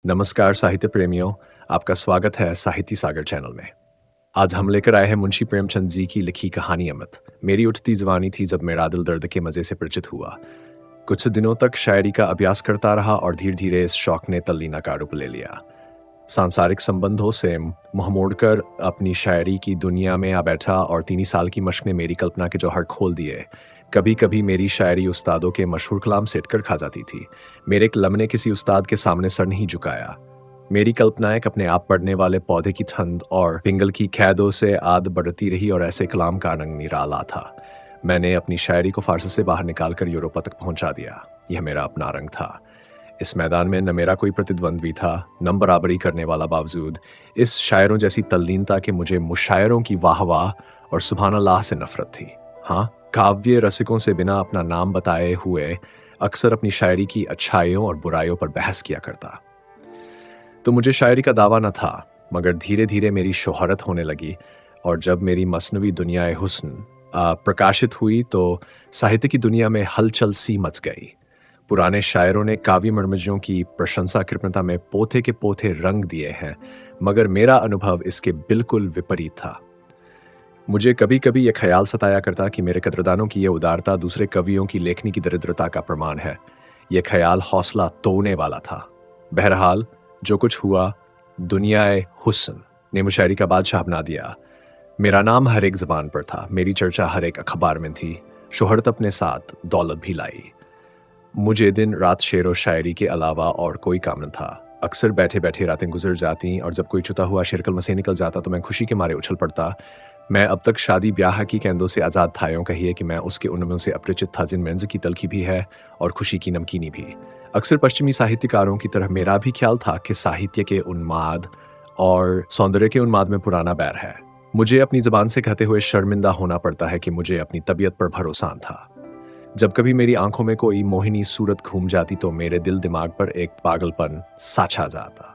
नमस्कार साहित्य प्रेमियों, आपका स्वागत है साहित्य सागर चैनल में। आज हम लेकर आए हैं मुंशी प्रेमचंद जी की लिखी कहानी अमृत। मेरी उठती जवानी थी जब मेरा दिल दर्द के मजे से परिचित हुआ। कुछ दिनों तक शायरी का अभ्यास करता रहा और धीरे धीरे इस शौक ने तल्लीना का रूप ले लिया। सांसारिक संबंधों से मुंह मोड़कर अपनी शायरी की दुनिया में आ बैठा और 3 साल की मशक ने मेरी कल्पना के जौहर खोल दिए। कभी कभी मेरी शायरी उस्तादों के मशहूर कलाम सेट कर खा जाती थी। मेरे कलम ने किसी उस्ताद के सामने सर नहीं झुकाया। मेरी कल्पना एक अपने आप बढ़ने वाले पौधे की ठंड और पिंगल की कैदों से आद बढ़ती रही और ऐसे कलाम का रंग निराला था। मैंने अपनी शायरी को फारसी से बाहर निकालकर यूरोप तक पहुंचा दिया। यह मेरा अपना रंग था। इस मैदान में न मेरा कोई प्रतिद्वंद्वी था, न बराबरी करने वाला। बावजूद इस शायरों जैसी तल्लीनता के मुझे मुशायरों की वाहवाह और सुभान अल्लाह से नफरत थी। हाँ, काव्य रसिकों से बिना अपना नाम बताए हुए अक्सर अपनी शायरी की अच्छाइयों और बुराइयों पर बहस किया करता। तो मुझे शायरी का दावा न था, मगर धीरे धीरे मेरी शोहरत होने लगी और जब मेरी मसनवी दुनियाए हुस्न प्रकाशित हुई तो साहित्य की दुनिया में हलचल सी मच गई। पुराने शायरों ने काव्य मर्मज्ञों की प्रशंसा कृपणता में पोथे के पोथे रंग दिए हैं, मगर मेरा अनुभव इसके बिल्कुल विपरीत था। मुझे कभी कभी यह ख्याल सताया करता कि मेरे कद्रदानों की यह उदारता दूसरे कवियों की लेखनी की दरिद्रता का प्रमाण है। यह ख्याल हौसला तोड़ने वाला था। बहरहाल जो कुछ हुआ, दुनियाए हुस्न ने मुशायरी का बादशाह बना दिया। मेरा नाम हर एक जबान पर था, मेरी चर्चा हर एक अखबार में थी। शोहरत अपने साथ दौलत भी लाई। मुझे दिन रात शेर व शायरी के अलावा और कोई काम न था। अक्सर बैठे बैठे रातें गुजर जाती और जब कोई छुता हुआ शेर कलम से निकल जाता तो मैं खुशी के मारे उछल पड़ता। मैं अब तक शादी ब्याह की कैंदों से आज़ाद था। यूं कहिए कि मैं उसके उनमें से अपरिचित था जिनमें की तलखी भी है और खुशी की नमकीनी भी। अक्सर पश्चिमी साहित्यकारों की तरह मेरा भी ख्याल था कि साहित्य के उन्माद और सौंदर्य के उन्माद में पुराना बैर है। मुझे अपनी जबान से कहते हुए शर्मिंदा होना पड़ता है कि मुझे अपनी तबीयत पर भरोसा था। जब कभी मेरी आंखों में कोई मोहिनी सूरत घूम जाती तो मेरे दिल दिमाग पर एक पागलपन सा छा जाता।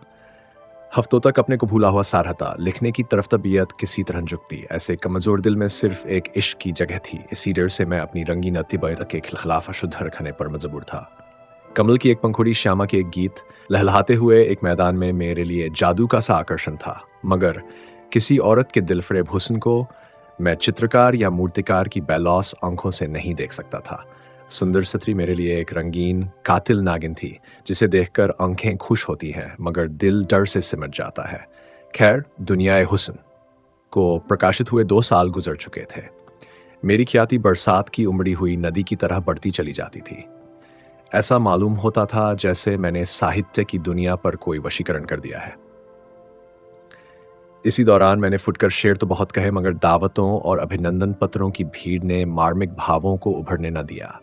हफ्तों तक अपने को भूला हुआ सा रहता। लिखने की तरफ तबीयत किसी तरह झुकती। ऐसे कमजोर दिल में सिर्फ एक इश्क की जगह थी। इसी डर से मैं अपनी रंगीन तबीयत के खिलाफ अशुद्ध रखने पर मजबूर था। कमल की एक पंखुड़ी श्यामा के एक गीत लहलहाते हुए एक मैदान में मेरे लिए जादू का सा आकर्षण था, मगर किसी औरत के दिलफरेब हुस्न को मैं चित्रकार या मूर्तिकार की बेलौस आंखों से नहीं देख सकता था। सुंदर स्त्री मेरे लिए एक रंगीन कातिल नागिन थी, जिसे देखकर आंखें खुश होती हैं मगर दिल डर से सिमट जाता है। खैर, दुनियाए हुस्न को प्रकाशित हुए 2 साल गुजर चुके थे। मेरी ख्याति बरसात की उमड़ी हुई नदी की तरह बढ़ती चली जाती थी। ऐसा मालूम होता था जैसे मैंने साहित्य की दुनिया पर कोई वशीकरण कर दिया है। इसी दौरान मैंने फुटकर शेर तो बहुत कहे, मगर दावतों और अभिनंदन पत्रों की भीड़ ने मार्मिक भावों को उभरने न दिया।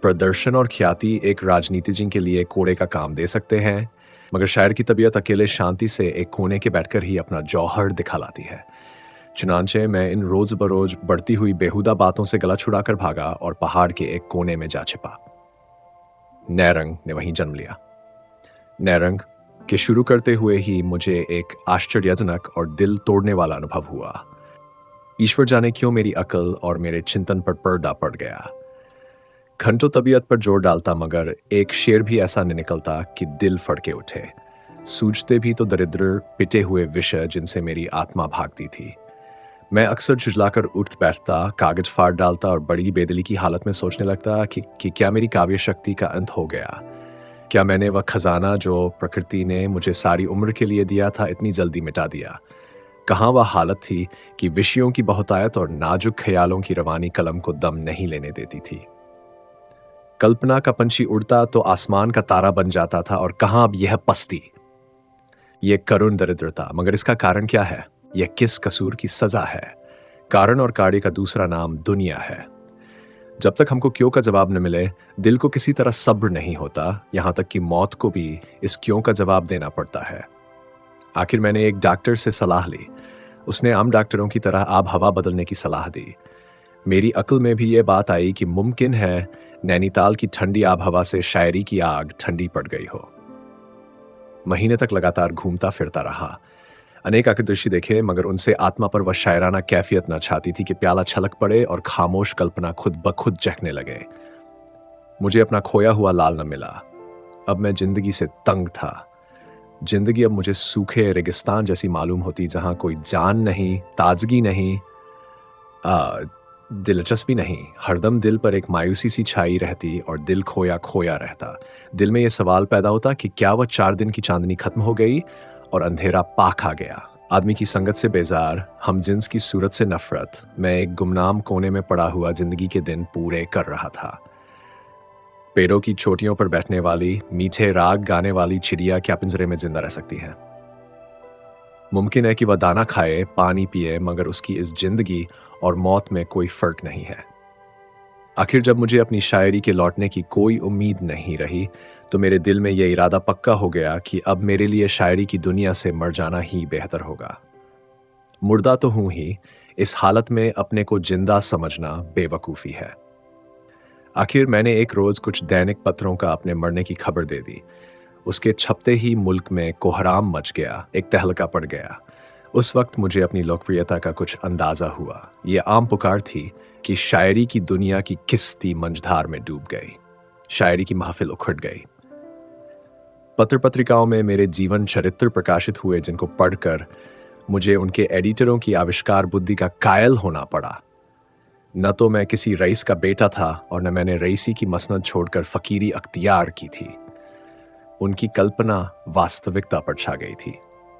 प्रदर्शन और ख्याति एक राजनीतिज्ञ के लिए कोड़े का काम दे सकते हैं, मगर शायर की तबीयत अकेले शांति से एक कोने के बैठकर ही अपना जौहर दिखा लाती है। चुनांचे मैं इन रोज बरोज बढ़ती हुई बेहुदा बातों से गला छुड़ाकर भागा और पहाड़ के एक कोने में जा छिपा। नैरंग ने वहीं जन्म लिया। नैरंग के शुरू करते हुए ही मुझे एक आश्चर्यजनक और दिल तोड़ने वाला अनुभव हुआ। ईश्वर जाने क्यों मेरी अकल और मेरे चिंतन पर पर्दा पड़ गया। घंटों तबीयत पर जोर डालता, मगर एक शेर भी ऐसा नहीं निकलता कि दिल फड़के उठे। सूझते भी तो दरिद्र पिटे हुए विषय जिनसे मेरी आत्मा भागती थी। मैं अक्सर झुझलाकर उठ बैठता, कागज फाड़ डालता और बड़ी बेदिली की हालत में सोचने लगता कि क्या मेरी काव्य शक्ति का अंत हो गया। क्या मैंने वह खजाना जो प्रकृति ने मुझे सारी उम्र के लिए दिया था इतनी जल्दी मिटा दिया। कहाँ वह हालत थी कि विषयों की बहुतायत और नाजुक ख्यालों की रवानी कलम को दम नहीं लेने देती थी। कल्पना का पंछी उड़ता तो आसमान का तारा बन जाता था, और कहाँ अब यह पस्ती, यह करुण दरिद्रता। मगर इसका कारण क्या है? यह किस कसूर की सजा है? कारण और कार्य का दूसरा नाम दुनिया है। जब तक हमको क्यों का जवाब न मिले, दिल को किसी तरह सब्र नहीं होता। यहां तक कि मौत को भी इस क्यों का जवाब देना पड़ता है। आखिर मैंने एक डॉक्टर से सलाह ली। उसने आम डॉक्टरों की तरह आब हवा बदलने की सलाह दी। मेरी अक्ल में भी यह बात आई कि मुमकिन है नैनीताल की ठंडी आब हवा से शायरी की आग ठंडी पड़ गई हो। महीने तक लगातार घूमता फिरता रहा। अनेक आकृदृश्य देखे, मगर उनसे आत्मा पर वह शायराना कैफियत न छाती थी कि प्याला छलक पड़े और खामोश कल्पना खुद ब खुद चहकने लगे। मुझे अपना खोया हुआ लाल न मिला। अब मैं जिंदगी से तंग था। जिंदगी अब मुझे सूखे रेगिस्तान जैसी मालूम होती, जहां कोई जान नहीं, ताजगी नहीं, आ, दिलचस्पी नहीं। हरदम दिल पर एक मायूसी सी छाई रहती और दिल खोया खोया रहता। दिल में यह सवाल पैदा होता कि क्या वह 4 दिन की चांदनी खत्म हो गई और अंधेरा पाक आ गया। आदमी की संगत से बेजार, हम जिन्स की सूरत से नफरत, मैं एक गुमनाम कोने में पड़ा हुआ जिंदगी के दिन पूरे कर रहा था। पेड़ों की चोटियों पर बैठने वाली, मीठे राग गाने वाली चिड़िया क्या पिंजरे में जिंदा रह सकती है? मुमकिन है कि वह दाना खाए, पानी पिए, मगर उसकी इस जिंदगी और मौत में कोई फर्क नहीं है। आखिर जब मुझे अपनी शायरी के लौटने की कोई उम्मीद नहीं रही, तो मेरे दिल में यह इरादा पक्का हो गया कि अब मेरे लिए शायरी की दुनिया से मर जाना ही बेहतर होगा। मुर्दा तो हूं ही, इस हालत में अपने को जिंदा समझना बेवकूफ़ी है। आखिर मैंने एक रोज़ कुछ दैनिक पत्रों का अपने मरने की खबर दे दी। उसके छपते ही मुल्क में कोहराम मच गया, एक तहलका पड़ गया। उस वक्त मुझे अपनी लोकप्रियता का कुछ अंदाज़ा हुआ। ये आम पुकार थी कि शायरी की दुनिया की किस्ती मंझधार में डूब गई। शायरी की महफिल उखड़ गई। पत्र पत्रिकाओं में मेरे जीवन चरित्र प्रकाशित हुए, जिनको पढ़कर मुझे उनके एडिटरों की आविष्कार बुद्धि का कायल होना पड़ा। न तो मैं किसी रईस का बेटा था और न मैंने रईसी की मसनद छोड़कर फकीरी अख्तियार की थी। उनकी कल्पना वास्तविकता पर छा गई थी।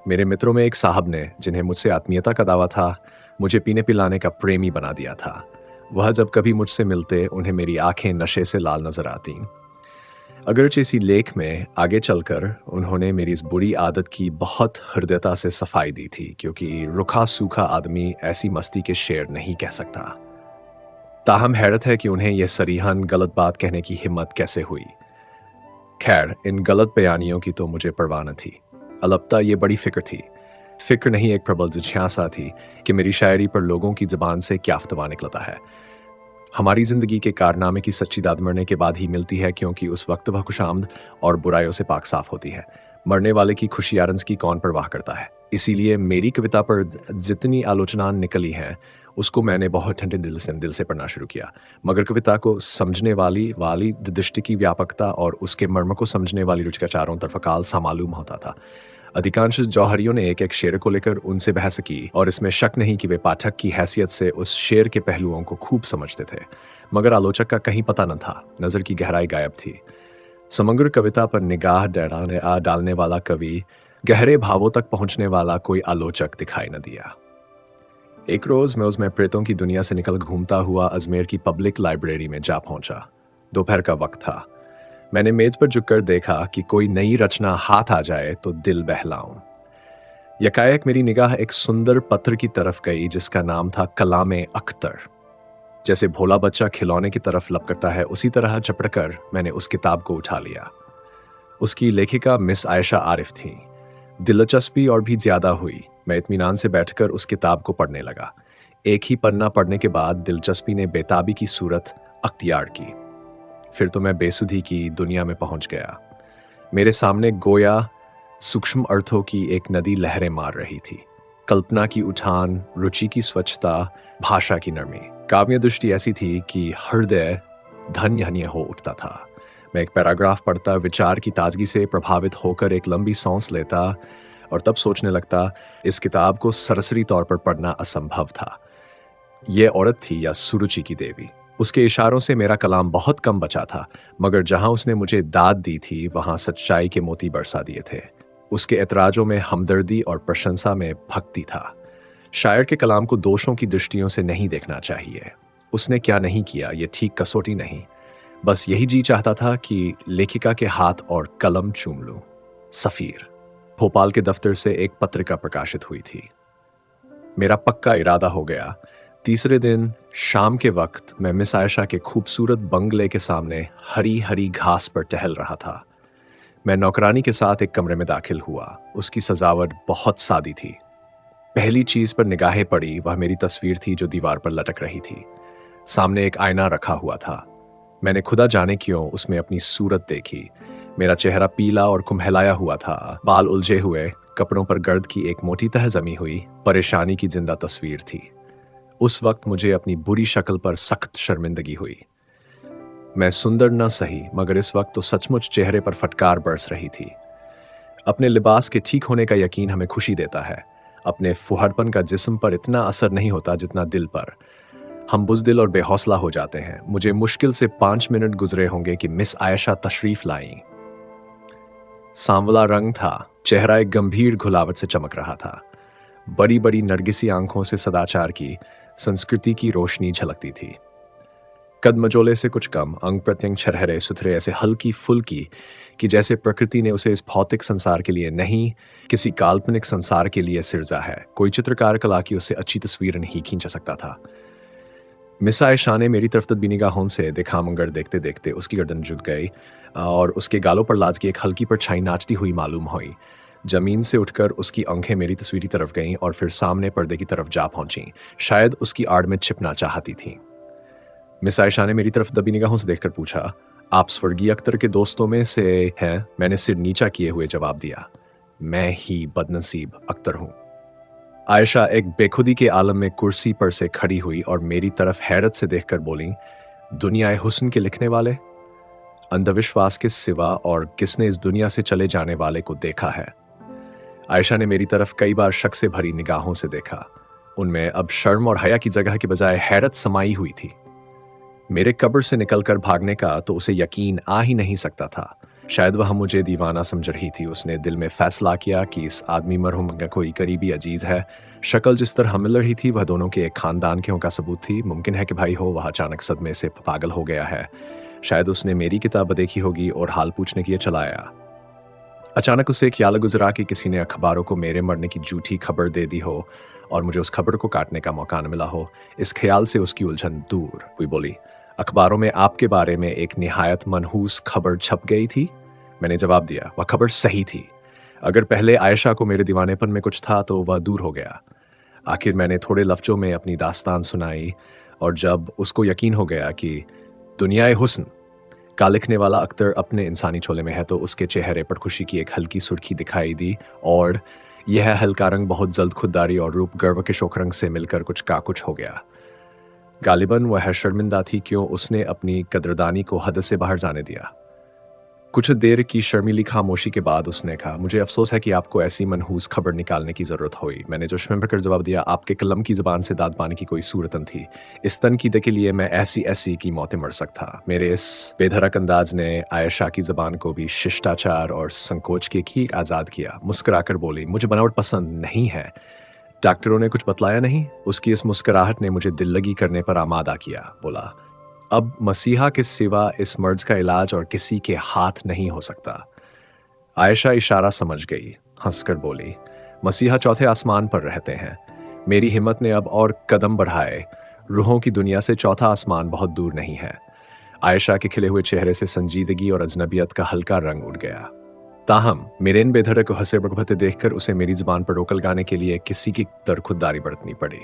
मेरे मित्रों में एक साहब ने, जिन्हें मुझसे आत्मीयता का दावा था, मुझे पीने पिलाने का प्रेमी बना दिया था। वह जब कभी मुझसे मिलते, उन्हें मेरी आंखें नशे से लाल नजर आती। अगरचे इसी लेख में आगे चलकर उन्होंने मेरी इस बुरी आदत की बहुत हृदयता से सफाई दी थी, क्योंकि रुखा सूखा आदमी ऐसी मस्ती के शेर नहीं कह सकता। ताहम हैरत है कि उन्हें यह सरीहन गलत बात कहने की हिम्मत कैसे हुई। खैर, इन गलत बयानियों की तो मुझे परवाह न थी। अलबत्ता ये बड़ी फिक्र थी। फिक्र नहीं, एक प्रबल जिज्ञासा थी कि मेरी शायरी पर लोगों की जुबान से क्या फतवा निकलता है। हमारी जिंदगी के कारनामे की सच्ची दाद मरने के बाद ही मिलती है, क्योंकि उस वक्त वह खुशामद और बुराइयों से पाक साफ होती है। मरने वाले की खुशियारंज की कौन परवाह करता है। इसीलिए मेरी कविता पर जितनी आलोचना निकली हैं, उसको मैंने बहुत ठंडे दिल से पढ़ना शुरू किया। मगर कविता को समझने वाली दृष्टि की व्यापकता और उसके मर्म को समझने वाली रुचि का चारों तरफ काल सा मालूम होता था। अधिकांश जौहरियों ने एक एक शेर को लेकर उनसे बहस की, और इसमें शक नहीं कि वे पाठक की हैसियत से उस शेर के पहलुओं को खूब समझते थे। मगर आलोचक का कहीं पता न था। नजर की गहराई गायब थी। समग्र कविता पर निगाह डालने वाला कवि, गहरे भावों तक पहुंचने वाला कोई आलोचक दिखाई न दिया। एक रोज मैं उसमें प्रेतों की दुनिया से निकल घूमता हुआ अजमेर की पब्लिक लाइब्रेरी में जा पहुंचा। दोपहर का वक्त था। मैंने मेज पर झुककर देखा कि कोई नई रचना हाथ आ जाए तो दिल बहलाऊं। यकायक मेरी निगाह एक सुंदर पत्र की तरफ गई, जिसका नाम था कलामे अख्तर। जैसे भोला बच्चा खिलौने की तरफ लपकता है, उसी तरह झपटकर मैंने उस किताब को उठा लिया। उसकी लेखिका मिस आयशा आरिफ थी। दिलचस्पी और भी ज्यादा हुई। मैं इत्मीनान से बैठकर उस किताब को पढ़ने लगा। एक ही पन्ना पढ़ने के बाद दिलचस्पी ने बेताबी की सूरत अख्तियार की। फिर तो मैं बेसुधी की दुनिया में पहुंच गया। मेरे सामने गोया सूक्ष्म अर्थों की एक नदी लहरें मार रही थी। कल्पना की उठान, रुचि की स्वच्छता, भाषा की नरमी, काव्य दृष्टि ऐसी थी कि हृदय धन्य हो उठता था। मैं एक पैराग्राफ पढ़ता, विचार की ताजगी से प्रभावित होकर एक लंबी सांस लेता और तब सोचने लगता, इस किताब को सरसरी तौर पर पढ़ना असंभव था। यह औरत थी या सुरुचि की देवी। उसके इशारों से मेरा कलाम बहुत कम बचा था, मगर जहां उसने मुझे दाद दी थी, वहां सच्चाई के मोती बरसा दिए थे। उसके ऐतराजों में हमदर्दी और प्रशंसा में भक्ति था। शायर के कलाम को दोषों की दृष्टियों से नहीं देखना चाहिए। उसने क्या नहीं किया, यह ठीक कसौटी नहीं। बस यही जी चाहता था कि लेखिका के हाथ और कलम चूम लूं। सफीर, भोपाल के दफ्तर से एक पत्रिका प्रकाशित हुई थी। मेरा पक्का इरादा हो गया। तीसरे दिन शाम के वक्त मैं मिस आयशा के खूबसूरत बंगले के सामने हरी हरी घास पर टहल रहा था। मैं नौकरानी के साथ एक कमरे में दाखिल हुआ। उसकी सजावट बहुत सादी थी। पहली चीज पर निगाहें पड़ी, वह मेरी तस्वीर थी जो दीवार पर लटक रही थी। सामने एक आईना रखा हुआ था। मैंने खुदा जाने क्यों उसमें अपनी सूरत देखी। मेरा चेहरा पीला और कुम्हलाया हुआ था। बाल उलझे हुए, कपड़ों पर गर्द की एक मोटी तह जमी हुई परेशानी की जिंदा तस्वीर थी। उस वक्त मुझे अपनी बुरी शक्ल पर सख्त शर्मिंदगी हुई। मैं सुंदर न सही, मगर इस वक्त तो सचमुच चेहरे पर फटकार बरस रही थी। अपने लिबास के ठीक होने का यकीन हमें खुशी देता है। अपने फुहड़पन का जिस्म पर इतना असर नहीं होता जितना दिल पर। हम बुज़दिल और बेहौसला हो जाते हैं। मुझे मुश्किल से 5 मिनट गुज़रे होंगे कि मिस आयशा तशरीफ़ लाईं। सांवला रंग था, चेहरा एक गंभीर घुलावट से चमक रहा था। बड़ी-बड़ी नरगिसी आंखों से सदाचार की, संस्कृति की रोशनी झलकती थी। कद-मजोले से कुछ कम, अंग-प्रत्यंग छरहरे-सुथरे, ऐसे हल्की-फुल्की कि जैसे प्रकृति ने उसे इस भौतिक संसार के लिए नहीं, किसी काल्पनिक संसार के लिए सिरजा है। कोई चित्रकार कला की उससे अच्छी तस्वीर नहीं खींच सकता था। मिस आयशा ने मेरी तरफ तदबीनी निगाहों से देखा-मंगर देखते-देखते उसकी गर्दन झुक गई और उसके गालों पर लाज की एक हल्की परछाई नाचती हुई मालूम हुई। ज़मीन से उठकर उसकी आंखें मेरी तस्वीर तरफ गईं और फिर सामने पर्दे की तरफ जा पहुंचीं। शायद उसकी आड़ में छिपना चाहती थीं। मिस आयशा ने मेरी तरफ दबी निगाहों से देखकर पूछा, आप स्वर्गीय अख्तर के दोस्तों में से हैं? मैंने सिर नीचा किए हुए जवाब दिया, मैं ही बदनसीब अख्तर हूं। आयशा एक बेखुदी के आलम में कुर्सी पर से खड़ी हुई और मेरी तरफ हैरत से देखकर बोली, दुनिया हुस्न के लिखने वाले? अंधविश्वास के सिवा और किसने इस दुनिया से चले जाने वाले को देखा है? आयशा ने मेरी तरफ कई बार शक से भरी निगाहों से देखा। उनमें अब शर्म और हया की जगह के बजाय हैरत समाई हुई थी। मेरे कब्र से निकलकर भागने का तो उसे यकीन आ ही नहीं सकता था। शायद वह मुझे दीवाना समझ रही थी। उसने दिल में फैसला किया कि इस आदमी मरहूम का कोई करीबी अजीज है। शक्ल जिस तरह मिल रही थी वह दोनों के एक खानदान के का सबूत थी। मुमकिन है कि भाई हो वह अचानक सदमे से पागल हो गया है। शायद उसने मेरी किताब देखी होगी और हाल पूछने के लिए चला आया। अचानक उसे ख्याल गुजरा कि किसी ने अखबारों को मेरे मरने की झूठी खबर दे दी हो और मुझे उस खबर को काटने का मौका न मिला हो। इस ख्याल से उसकी उलझन दूर हुई। बोली, अखबारों में आपके बारे में एक निहायत मनहूस खबर छप गई थी? मैंने जवाब दिया, वह खबर सही थी। अगर पहले आयशा को मेरे दीवानेपन में कुछ था तो वह दूर हो गया। आखिर मैंने थोड़े लफ्जों में अपनी दास्तान सुनाई और जब उसको यकीन हो गया कि दुनियाए हुस्न का लिखने वाला अख्तर अपने इंसानी चोले में है तो उसके चेहरे पर खुशी की एक हल्की सुर्खी दिखाई दी और यह हल्का रंग बहुत जल्द खुददारी और रूप गर्व के शोक रंग से मिलकर कुछ का कुछ हो गया। गालिबन वह शर्मिंदा थी क्यों उसने अपनी कदरदानी को हद से बाहर जाने दिया। कुछ देर की शर्मीली खामोशी के बाद उसने कहा, मुझे अफसोस है कि आपको ऐसी मनहूस खबर निकालने की ज़रूरत हुई। मैंने जोश में भरकर जवाब दिया, आपके कलम की ज़बान से दाद पाने की कोई सूरत न थी। इस तनकीदे के लिए मैं ऐसी की मौतें मर सकता। मेरे इस बेधड़क अंदाज ने आयशा की ज़बान को भी शिष्टाचार और संकोच के ठीक आज़ाद किया। मुस्कुराकर बोली, मुझे बनावट पसंद नहीं है। डॉक्टरों ने कुछ बतलाया नहीं? उसकी इस मुस्कुराहट ने मुझे दिल लगी करने पर आमादा किया। बोला, अब मसीहा के सिवा इस मर्ज का इलाज और किसी के हाथ नहीं हो सकता। आयशा इशारा समझ गई, हंसकर बोली, मसीहा चौथे आसमान पर रहते हैं। मेरी हिम्मत ने अब और कदम बढ़ाए। रूहों की दुनिया से चौथा आसमान बहुत दूर नहीं है। आयशा के खिले हुए चेहरे से संजीदगी और अजनबियत का हल्का रंग उड़ गया। ताहम मेरे इन बेधड़क को हंसे बकबते देखकर उसे मेरी जुबान पर रोक लगाने के लिए किसी की दरखुददारी बरतनी पड़ी।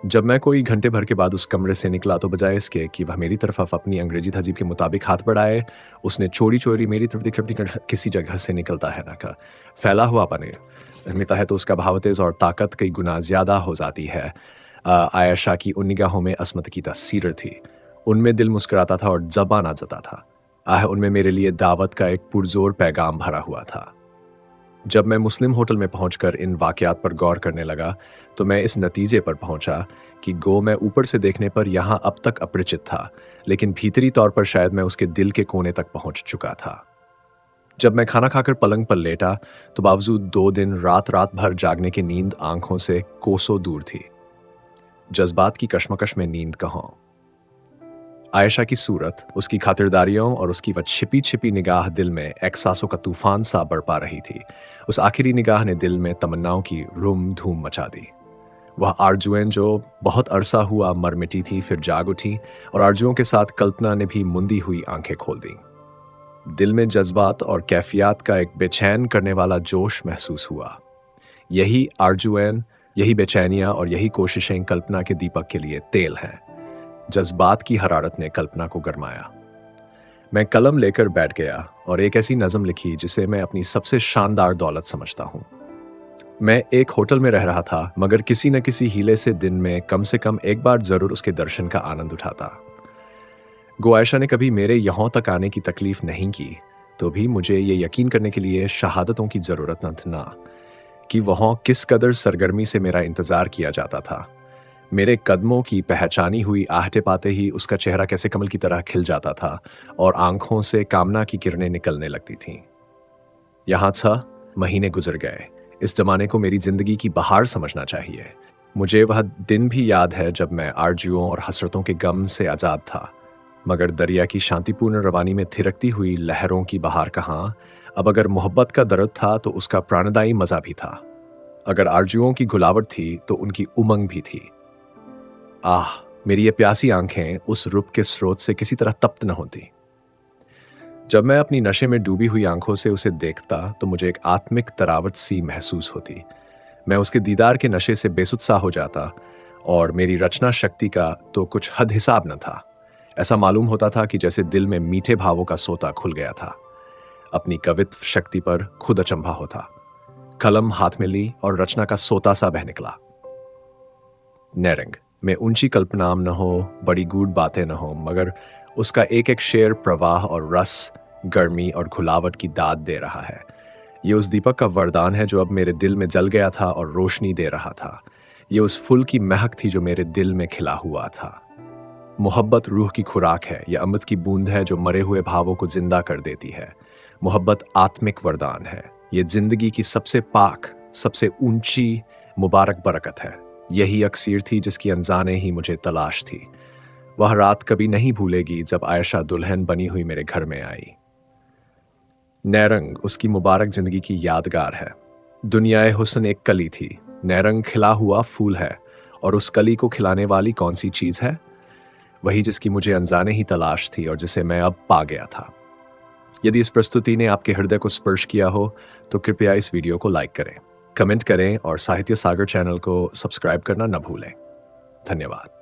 जब मैं कोई घंटे भर के बाद उस कमरे से निकला तो बजाय इसके कि वह मेरी तरफ अपनी अंग्रेजी तहजीब के मुताबिक हाथ बढ़ाए, उसने चोरी चोरी मेरी तरफ दिख किसी जगह से निकलता है रखा। फैला हुआ पने मिलता है तो उसका भावतेज और ताकत कई गुना ज्यादा हो जाती है। आयशा की उन निगाहों में असमत की तस्वीर थी। उनमें दिल मुस्कुराता था और जबान आजता था। उनमें मेरे लिए दावत का एक पुरजोर पैगाम भरा हुआ था। जब मैं मुस्लिम होटल में पहुंचकर इन वाकयात पर गौर करने लगा तो मैं इस नतीजे पर पहुंचा कि गो मैं ऊपर से देखने पर यहाँ अब तक अपरिचित था, लेकिन भीतरी तौर पर शायद मैं उसके दिल के कोने तक पहुंच चुका था। जब मैं खाना खाकर पलंग पर लेटा तो बावजूद 2 दिन रात भर जागने की नींद आंखों से कोसों दूर थी। जज्बात की कशमकश में नींद कहाँ। आयशा की सूरत, उसकी खातिरदारियों और उसकी वह छिपी छिपी निगाह दिल में एहसासों का तूफान सा बरपा रही थी। उस आखिरी निगाह ने दिल में तमन्नाओं की रूम धूम मचा दी। वह आरजुएं जो बहुत अरसा हुआ मर मिटी थी फिर जाग उठी और आरजुओं के साथ कल्पना ने भी मुंदी हुई आंखें खोल दी। दिल में जज्बात और कैफियत का एक बेचैन करने वाला जोश महसूस हुआ। यही आरजुएं, यही बेचैनियां और यही कोशिशें कल्पना के दीपक के लिए तेल हैं। जज्बात की हरारत ने कल्पना को गरमाया। मैं कलम लेकर बैठ गया और एक ऐसी नज़म लिखी जिसे मैं अपनी सबसे शानदार दौलत समझता हूँ। मैं एक होटल में रह रहा था मगर किसी न किसी हीले से दिन में कम से कम एक बार जरूर उसके दर्शन का आनंद उठाता। गो आयशा ने कभी मेरे यहाँ तक आने की तकलीफ नहीं की। तो भी मुझे ये यकीन करने के लिए शहादतों की ज़रूरत न थी ना कि वहाँ किस कदर सरगर्मी से मेरा इंतज़ार किया जाता था। मेरे कदमों की पहचानी हुई आहटे पाते ही उसका चेहरा कैसे कमल की तरह खिल जाता था और आंखों से कामना की किरणें निकलने लगती थीं। यहाँ 6 महीने गुजर गए। इस ज़माने को मेरी ज़िंदगी की बहार समझना चाहिए। मुझे वह दिन भी याद है जब मैं आरजुओं और हसरतों के गम से आज़ाद था। मगर दरिया की शांतिपूर्ण रवानी में थिरकती हुई लहरों की बहार कहाँ, अब अगर मोहब्बत का दर्द था तो उसका प्राणदायी मज़ा भी था। अगर आरजुओं की घुलावट थी तो उनकी उमंग भी थी। आह! मेरी ये प्यासी आंखें उस रूप के स्रोत से किसी तरह तप्त न होती। जब मैं अपनी नशे में डूबी हुई आंखों से उसे देखता तो मुझे एक आत्मिक तरावट सी महसूस होती। मैं उसके दीदार के नशे से बेसुध-सा हो जाता और मेरी रचना शक्ति का तो कुछ हद हिसाब न था। ऐसा मालूम होता था कि जैसे दिल में मीठे भावों का सोता खुल गया था। अपनी कवित्व शक्ति पर खुद अचंभा होता। कलम हाथ में ली और रचना का सोता सा बह निकला। नैरंग में ऊंची कल्पनाम न हो, बड़ी गूढ़ बातें न हो, मगर उसका एक एक शेर प्रवाह और रस, गर्मी और घुलावट की दाद दे रहा है। ये उस दीपक का वरदान है जो अब मेरे दिल में जल गया था और रोशनी दे रहा था। ये उस फूल की महक थी जो मेरे दिल में खिला हुआ था। मोहब्बत रूह की खुराक है, यह अमृत की बूंद है जो मरे हुए भावों को जिंदा कर देती है। मोहब्बत आत्मिक वरदान है। ये जिंदगी की सबसे पाक, सबसे ऊंची मुबारक बरकत है। यही अक्सीर थी जिसकी अनजाने ही मुझे तलाश थी। वह रात कभी नहीं भूलेगी जब आयशा दुल्हन बनी हुई मेरे घर में आई। नैरंग उसकी मुबारक जिंदगी की यादगार है। दुनियाए हुस्न एक कली थी, नैरंग खिला हुआ फूल है, और उस कली को खिलाने वाली कौन सी चीज है? वही जिसकी मुझे अनजाने ही तलाश थी और जिसे मैं अब पा गया था। यदि इस प्रस्तुति ने आपके हृदय को स्पर्श किया हो तो कृपया इस वीडियो को लाइक करें, कमेंट करें और साहित्य सागर चैनल को सब्सक्राइब करना न भूलें। धन्यवाद।